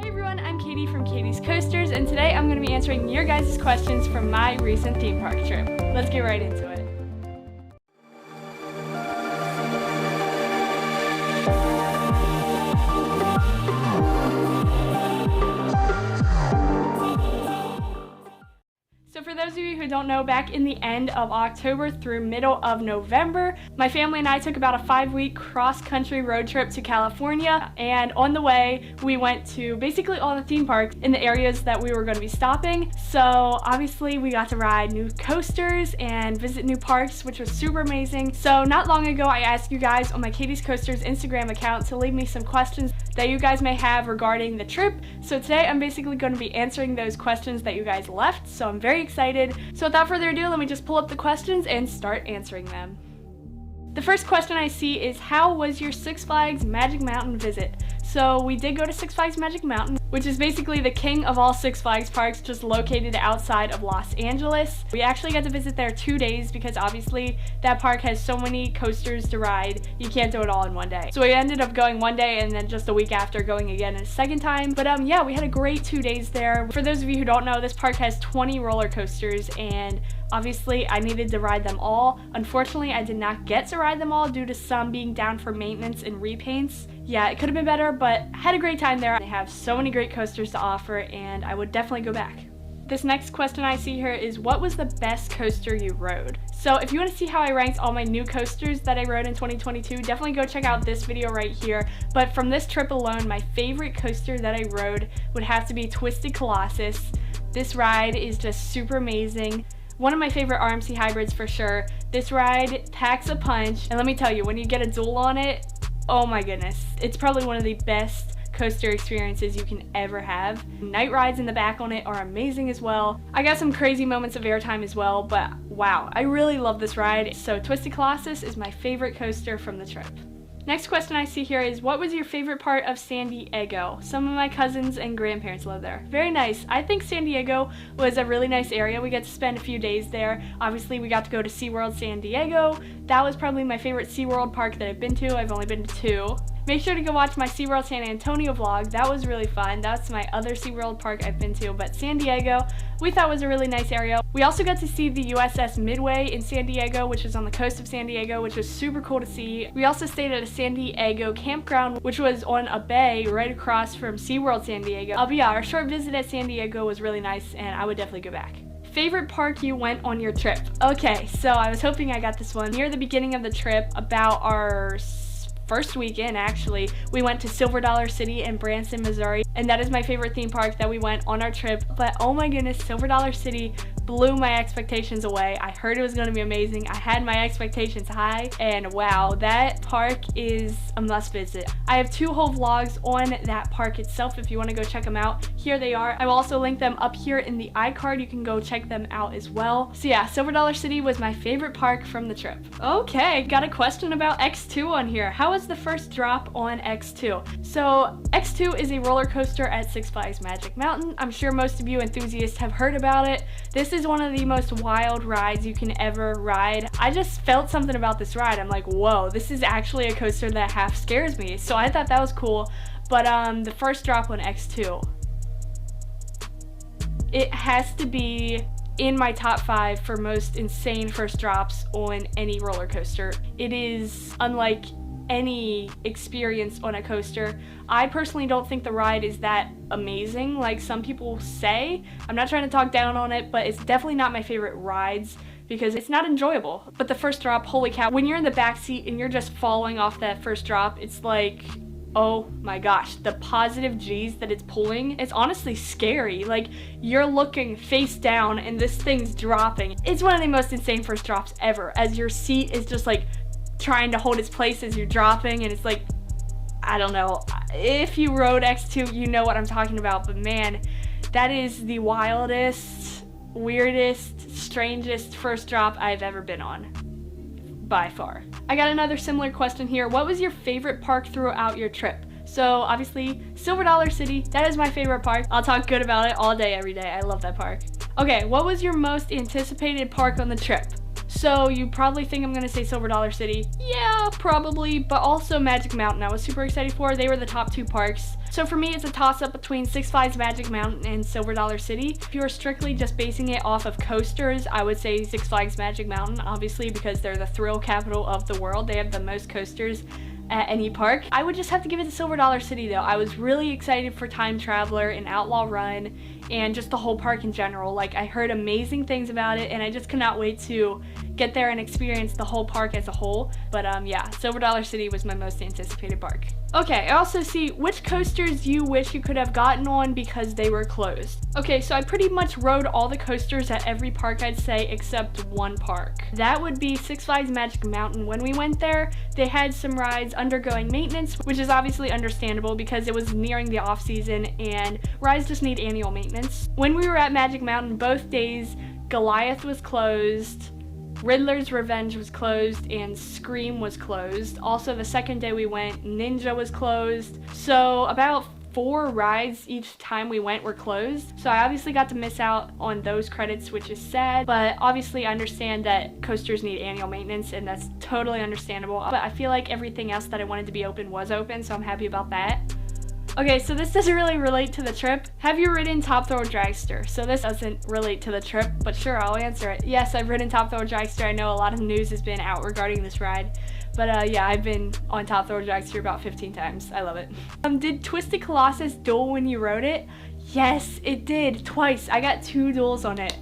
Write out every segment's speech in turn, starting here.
Hey everyone, I'm Katie from Katie's Coasters, and today I'm going to be answering your guys' questions from my recent theme park trip. Let's get right into it. So for those of you who don't know, back in the end of October through middle of November, my family and I took about a 5-week cross-country road trip to California, and on the way we went to basically all the theme parks in the areas that we were going to be stopping. So obviously we got to ride new coasters and visit new parks, which was super amazing. So not long ago I asked you guys on my Katie's Coasters Instagram account to leave me some questions that you guys may have regarding the trip. So today I'm basically going to be answering those questions that you guys left, so I'm very excited. So without further ado, let me just pull up the questions and start answering them. The first question I see is, how was your Six Flags Magic Mountain visit? So we did go to Six Flags Magic Mountain, which is basically the king of all Six Flags parks, just located outside of Los Angeles. We actually got to visit there 2 days because obviously that park has so many coasters to ride, you can't do it all in one day. So we ended up going one day and then just a week after going again a second time. But yeah, we had a great 2 days there. For those of you who don't know, this park has 20 roller coasters, and obviously I needed to ride them all. Unfortunately, I did not get to ride them all due to some being down for maintenance and repaints. Yeah, it could have been better, but had a great time there. They have so many great coasters to offer, and I would definitely go back. This next question I see here is, what was the best coaster you rode? So if you want to see how I ranked all my new coasters that I rode in 2022, definitely go check out this video right here. But from this trip alone, my favorite coaster that I rode would have to be Twisted Colossus. This ride is just super amazing. One of my favorite RMC hybrids for sure. This ride packs a punch, and let me tell you, when you get a duel on it, oh my goodness, it's probably one of the best coaster experiences you can ever have. Night rides in the back on it are amazing as well. I got some crazy moments of airtime as well, but wow, I really love this ride. So Twisted Colossus is my favorite coaster from the trip. Next question I see here is, what was your favorite part of San Diego? Some of my cousins and grandparents live there. Very nice. I think San Diego was a really nice area. We got to spend a few days there. Obviously, we got to go to SeaWorld San Diego. That was probably my favorite SeaWorld park that I've been to. I've only been to 2. Make sure to go watch my SeaWorld San Antonio vlog. That was really fun. That's my other SeaWorld park I've been to, but San Diego, we thought was a really nice area. We also got to see the USS Midway in San Diego, which is on the coast of San Diego, which was super cool to see. We also stayed at a San Diego campground, which was on a bay right across from SeaWorld San Diego. Yeah, our short visit at San Diego was really nice, and I would definitely go back. Favorite park you went on your trip? Okay, so I was hoping I got this one. Near the beginning of the trip, about our first weekend actually, we went to Silver Dollar City in Branson, Missouri, and that is my favorite theme park that we went on our trip. But oh my goodness, Silver Dollar City blew my expectations away. I heard it was going to be amazing. I had my expectations high, and wow, that park is a must visit. I have 2 whole vlogs on that park itself if you want to go check them out. Here they are. I will also link them up here in the iCard. You can go check them out as well. So yeah, Silver Dollar City was my favorite park from the trip. Okay, got a question about X2 on here. How was the first drop on X2? So X2 is a roller coaster at Six Flags Magic Mountain. I'm sure most of you enthusiasts have heard about it. This is one of the most wild rides you can ever ride. I just felt something about this ride. I'm like, whoa, this is actually a coaster that half scares me. So I thought that was cool. But the first drop on X2, it has to be in my top 5 for most insane first drops on any roller coaster. It is unlike any experience on a coaster. I personally don't think the ride is that amazing like some people say. I'm not trying to talk down on it, but it's definitely not my favorite rides because it's not enjoyable. But the first drop, holy cow, when you're in the back seat and you're just falling off that first drop, it's like, oh my gosh, the positive G's that it's pulling, it's honestly scary. Like, you're looking face down and this thing's dropping. It's one of the most insane first drops ever, as your seat is just like trying to hold its place as you're dropping, and it's like, I don't know, if you rode X2 you know what I'm talking about, but man, that is the wildest, weirdest, strangest first drop I've ever been on, by far. I got another similar question here. What was your favorite park throughout your trip? So obviously Silver Dollar City, that is my favorite park. I'll talk good about it all day every day. I love that park. Okay, what was your most anticipated park on the trip? So you probably think I'm gonna say Silver Dollar City. Yeah, probably, but also Magic Mountain I was super excited for. They were the top 2 parks. So for me, it's a toss-up between Six Flags Magic Mountain and Silver Dollar City. If you were strictly just basing it off of coasters, I would say Six Flags Magic Mountain, obviously, because they're the thrill capital of the world. They have the most coasters at any park. I would just have to give it to Silver Dollar City though. I was really excited for Time Traveler and Outlaw Run and just the whole park in general. Like, I heard amazing things about it and I just could not wait to get there and experience the whole park as a whole. But yeah, Silver Dollar City was my most anticipated park. Okay, I also see which coasters you wish you could have gotten on because they were closed. Okay, so I pretty much rode all the coasters at every park, I'd say, except one park. That would be Six Flags Magic Mountain. When we went there, they had some rides undergoing maintenance, which is obviously understandable because it was nearing the off season and rides just need annual maintenance. When we were at Magic Mountain both days, Goliath was closed, Riddler's Revenge was closed, and Scream was closed. Also, the second day we went, Ninja was closed. So about 4 rides each time we went were closed. So I obviously got to miss out on those credits, which is sad. But obviously I understand that coasters need annual maintenance and that's totally understandable. But I feel like everything else that I wanted to be open was open, so I'm happy about that. Okay, so this doesn't really relate to the trip. Have you ridden Top Thrill Dragster? So this doesn't relate to the trip, but sure, I'll answer it. Yes, I've ridden Top Thrill Dragster. I know a lot of news has been out regarding this ride. But yeah, I've been on Top Thrill Dragster about 15 times. I love it. Did Twisted Colossus duel when you rode it? Yes, it did. Twice. I got 2 duels on it.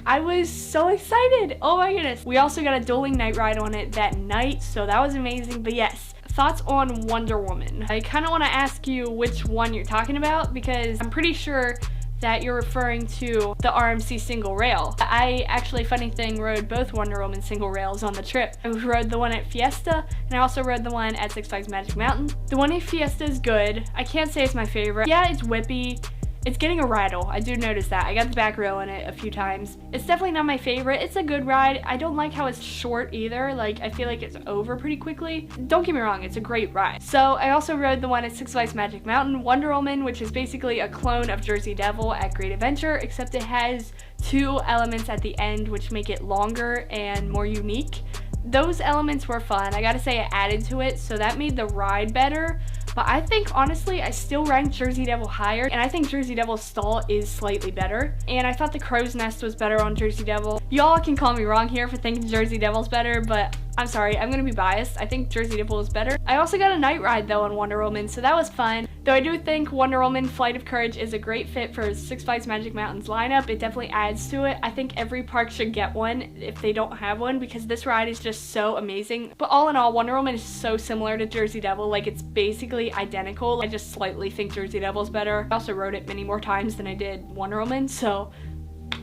I was so excited. Oh my goodness. We also got a dueling night ride on it that night, so that was amazing. But yes. Thoughts on Wonder Woman? I kind of want to ask you which one you're talking about because I'm pretty sure that you're referring to the RMC single rail. I actually, funny thing, rode both Wonder Woman single rails on the trip. I rode the one at Fiesta and I also rode the one at Six Flags Magic Mountain. The one at Fiesta is good. I can't say it's my favorite. Yeah, it's whippy. It's getting a rattle. I do notice that. I got the back rail in it a few times. It's definitely not my favorite. It's a good ride. I don't like how it's short either. Like, I feel like it's over pretty quickly. Don't get me wrong, it's a great ride. So I also rode the one at Six Flags Magic Mountain, Wonder Woman, which is basically a clone of Jersey Devil at Great Adventure, except it has 2 elements at the end which make it longer and more unique. Those elements were fun. I gotta say, it added to it, so that made the ride better. But I think, honestly, I still rank Jersey Devil higher, and I think Jersey Devil's stall is slightly better. And I thought the Crow's Nest was better on Jersey Devil. Y'all can call me wrong here for thinking Jersey Devil's better, but I'm sorry, I'm gonna be biased. I think Jersey Devil is better. I also got a night ride, though, on Wonder Woman, so that was fun. Though I do think Wonder Woman Flight of Courage is a great fit for Six Flags Magic Mountain's lineup. It definitely adds to it. I think every park should get one if they don't have one, because this ride is just so amazing. But all in all, Wonder Woman is so similar to Jersey Devil. Like, it's basically identical. I just slightly think Jersey Devil's better. I also rode it many more times than I did Wonder Woman, so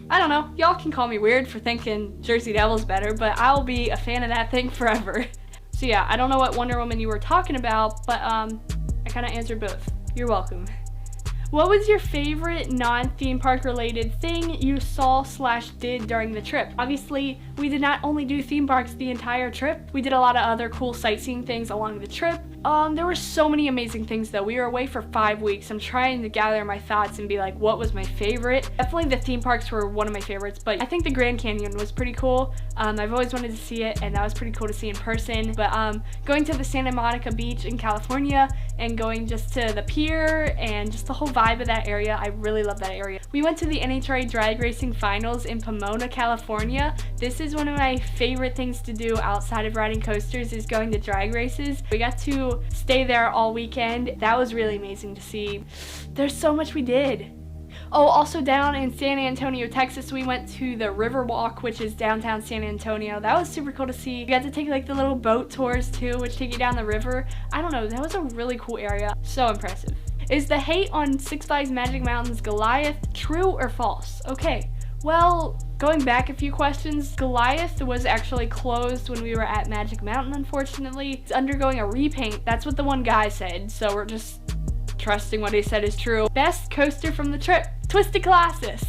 I don't know. Y'all can call me weird for thinking Jersey Devil's better, but I'll be a fan of that thing forever. So yeah, I don't know what Wonder Woman you were talking about, but I kind of answered both. You're welcome. What was your favorite non-theme park related thing you saw/did during the trip? Obviously, we did not only do theme parks the entire trip, we did a lot of other cool sightseeing things along the trip. There were so many amazing things though. We were away for 5 weeks. I'm trying to gather my thoughts and be like, what was my favorite? Definitely the theme parks were one of my favorites, but I think the Grand Canyon was pretty cool. I've always wanted to see it, and that was pretty cool to see in person. But going to the Santa Monica Beach in California and going just to the pier and just the whole vibe of that area, I really love that area. We went to the NHRA drag racing finals in Pomona, California. This is one of my favorite things to do outside of riding coasters, is going to drag races. We got to stay there all weekend. That was really amazing to see. There's so much we did. Oh, also down in San Antonio, Texas, we went to the Riverwalk, which is downtown San Antonio. That was super cool to see. We got to take like the little boat tours too, which take you down the river. I don't know, that was a really cool area. So impressive. Is the hate on Six Flags Magic Mountain's Goliath true or false? Okay, well, going back a few questions, Goliath was actually closed when we were at Magic Mountain, unfortunately. It's undergoing a repaint. That's what the one guy said, so we're just trusting what he said is true. Best coaster from the trip, Twisted Colossus.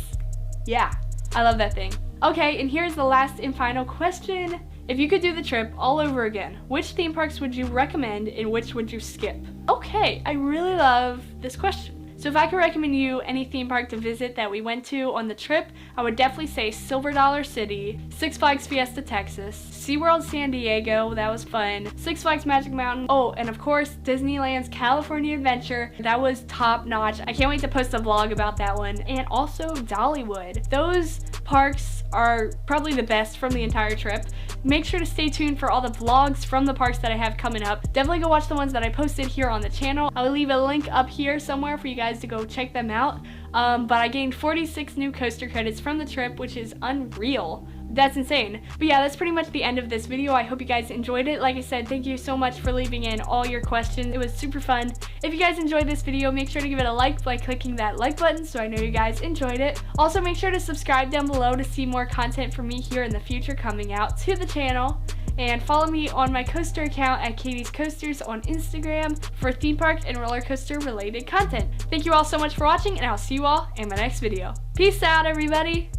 Yeah, I love that thing. Okay, and here's the last and final question. If you could do the trip all over again, which theme parks would you recommend and which would you skip? Okay, I really love this question. So if I could recommend you any theme park to visit that we went to on the trip, I would definitely say Silver Dollar City, Six Flags Fiesta Texas, SeaWorld San Diego, that was fun, Six Flags Magic Mountain, oh, and of course Disneyland's California Adventure, that was top notch. I can't wait to post a vlog about that one. And also Dollywood. Those parks are probably the best from the entire trip. Make sure to stay tuned for all the vlogs from the parks that I have coming up. Definitely go watch the ones that I posted here on the channel. I'll leave a link up here somewhere for you guys to go check them out. But I gained 46 new coaster credits from the trip, which is unreal. That's insane. But yeah, that's pretty much the end of this video. I hope you guys enjoyed it. Like I said, thank you so much for leaving in all your questions. It was super fun. If you guys enjoyed this video, make sure to give it a like by clicking that like button so I know you guys enjoyed it. Also, make sure to subscribe down below to see more content from me here in the future coming out to the channel. And follow me on my coaster account at Katie's Coasters on Instagram for theme park and roller coaster related content. Thank you all so much for watching, and I'll see you all in my next video. Peace out, everybody!